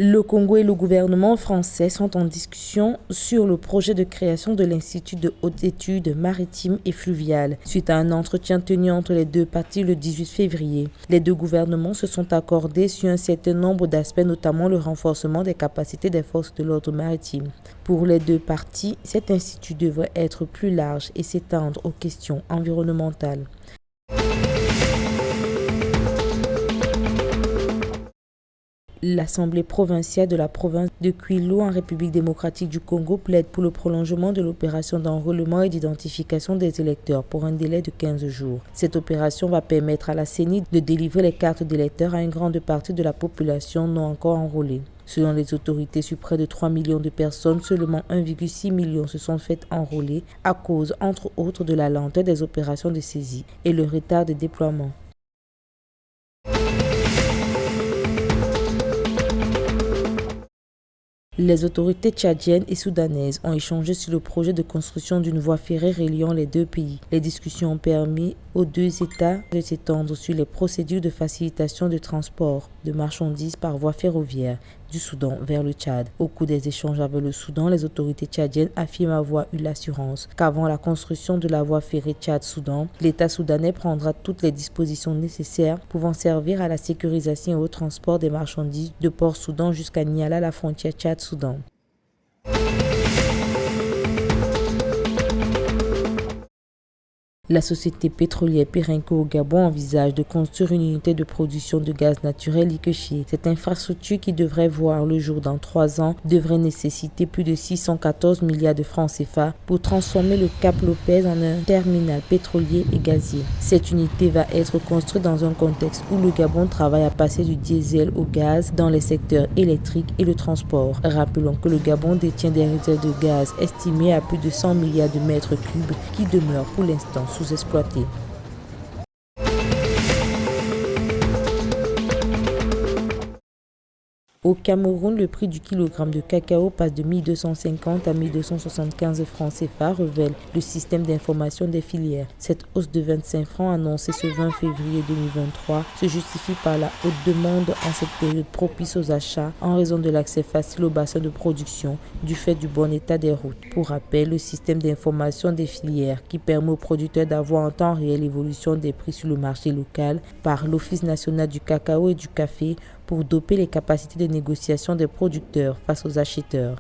Le Congo et le gouvernement français sont en discussion sur le projet de création de l'Institut de hautes études maritimes et fluviales, suite à un entretien tenu entre les deux parties le 18 février. Les deux gouvernements se sont accordés sur un certain nombre d'aspects, notamment le renforcement des capacités des forces de l'ordre maritime. Pour les deux parties, cet institut devrait être plus large et s'étendre aux questions environnementales. L'Assemblée provinciale de la province de Kwilu en République démocratique du Congo plaide pour le prolongement de l'opération d'enrôlement et d'identification des électeurs pour un délai de 15 jours. Cette opération va permettre à la CENI de délivrer les cartes d'électeurs à une grande partie de la population non encore enrôlée. Selon les autorités, sur près de 3 millions de personnes, seulement 1,6 million se sont fait enrôler à cause, entre autres, de la lenteur des opérations de saisie et le retard de déploiement. Les autorités tchadiennes et soudanaises ont échangé sur le projet de construction d'une voie ferrée reliant les deux pays. Les discussions ont permis aux deux États de s'étendre sur les procédures de facilitation de transport de marchandises par voie ferroviaire du Soudan vers le Tchad. Au cours des échanges avec le Soudan, les autorités tchadiennes affirment avoir eu l'assurance qu'avant la construction de la voie ferrée Tchad-Soudan, l'État soudanais prendra toutes les dispositions nécessaires pouvant servir à la sécurisation et au transport des marchandises de Port-Soudan jusqu'à Niala, la frontière Tchad-Soudan. La société pétrolière Perenco au Gabon envisage de construire une unité de production de gaz naturel liquéfié. Cette infrastructure, qui devrait voir le jour dans 3 ans, devrait nécessiter plus de 614 milliards de francs CFA pour transformer le Cap Lopez en un terminal pétrolier et gazier. Cette unité va être construite dans un contexte où le Gabon travaille à passer du diesel au gaz dans les secteurs électriques et le transport. Rappelons que le Gabon détient des réserves de gaz estimées à plus de 100 milliards de mètres cubes qui demeurent pour l'instant sous-exploités. Au Cameroun, le prix du kilogramme de cacao passe de 1 250 à 1 275 francs CFA, révèle le système d'information des filières. Cette hausse de 25 francs annoncée ce 20 février 2023 se justifie par la haute demande en cette période propice aux achats en raison de l'accès facile au bassin de production du fait du bon état des routes. Pour rappel, le système d'information des filières qui permet aux producteurs d'avoir en temps réel l'évolution des prix sur le marché local par l'Office national du cacao et du café pour doper les capacités de négociation des producteurs face aux acheteurs.